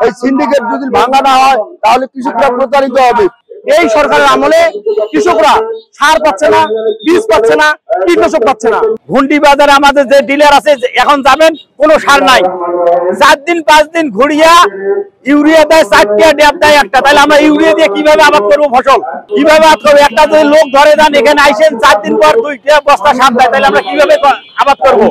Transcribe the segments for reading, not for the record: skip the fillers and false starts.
এই সিন্ডিকেট যদি ভাঙা না হয় তাহলে কৃষকরা প্রতারিত হবে। এই সরকারের আমলে কৃষকরা সার পাচ্ছে না, বীজ পাচ্ছে না, কীটনাশক পাচ্ছে না। ঘুন্ডি বাজারে আমাদের যে ডিলার আছে এখন যাবেন কোনো সার নাই, 4 দিন 5 দিন ঘুরিয়া ইউরিয়া দেয় 4টা ড্যাব দেয় একটা, তাহলে আমরা ইউরিয়া দিয়ে কিভাবে আবাদ করবো ফসল, কিভাবে আবাদ করবো? একটা যদি লোক ধরে দেন এখানে আইসেন 4 দিন পর 2টা বস্তা সার দেয়, তাহলে আমরা কিভাবে আবাদ করবো?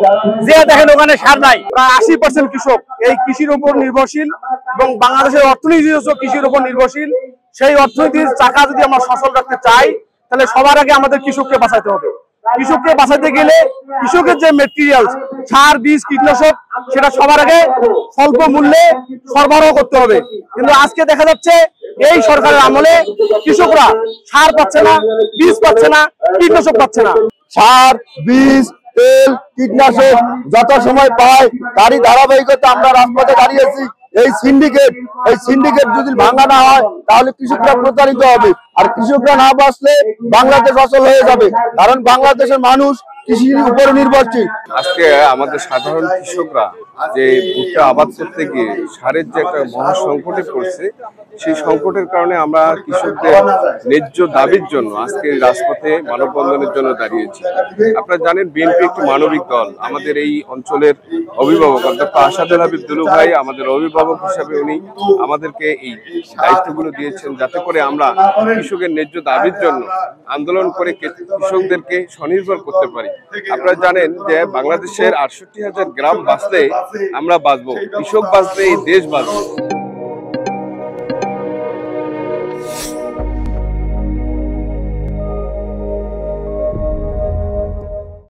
যে দেখেন ওখানে সার নাই। প্রায় 80% কৃষক এই কৃষির উপর নির্ভরশীল এবং বাংলাদেশের অর্থনীতি কৃষির উপর নির্ভরশীল। সেই অর্থনীতির চাকা যদি আমরা সচল রাখতে চাই তাহলে সবার আগে আমাদের কৃষককে বাঁচাতে হবে। কৃষককে বাঁচাতে গেলে কৃষকের যে মেটেরিয়াল সার বীজ কীটনাশক সেটা সবার আগে স্বল্প মূল্যে সরবরাহ করতে হবে। কিন্তু আজকে দেখা যাচ্ছে এই সরকারের আমলে কৃষকরা সার পাচ্ছে না, বীজ পাচ্ছে না, কীটনাশক পাচ্ছে না। সার বীজ তেল কীটনাশক যত সময় পায় তারই ধারাবাহিকতা আমরা রাজপথে দাঁড়িয়েছি। এই সিন্ডিকেট যদি ভাঙা না হয় তাহলে কৃষকরা প্রতারিত হবে, আর কৃষকরা না বাঁচলে বাংলাদেশ অচল হয়ে যাবে, কারণ বাংলাদেশের মানুষ কৃষির উপরে নির্ভরশীল। আজকে আমাদের সাধারণ কৃষকরা যে ভুট্টা আবাদ করতে গিয়ে সারের যে একটা মহা সংকটে পড়ছে, সেই সংকটের কারণে আমরা কৃষকদের ন্যায্য দাবির জন্য আজকে রাজপথে মানববন্ধনের জন্য দাঁড়িয়েছি। আপনারা জানেন বিএনপি একটি মানবিক দল। আমাদের এই অঞ্চলের অভিভাবক অধ্যক্ষ আসাদুল হাবিব দুলু ভাই আমাদের অভিভাবক হিসাবে উনি আমাদেরকে এই দায়িত্বগুলো দিয়েছেন, যাতে করে আমরা কৃষকের ন্যায্য দাবির জন্য আন্দোলন করে কৃষকদেরকে স্বনির্ভর করতে পারি। আপনারা জানেন যে বাংলাদেশের 68,000 গ্রাম বাঁচলে আমরা বাঁচবো, কৃষক বাঁচলে এই দেশ বাঁচবে।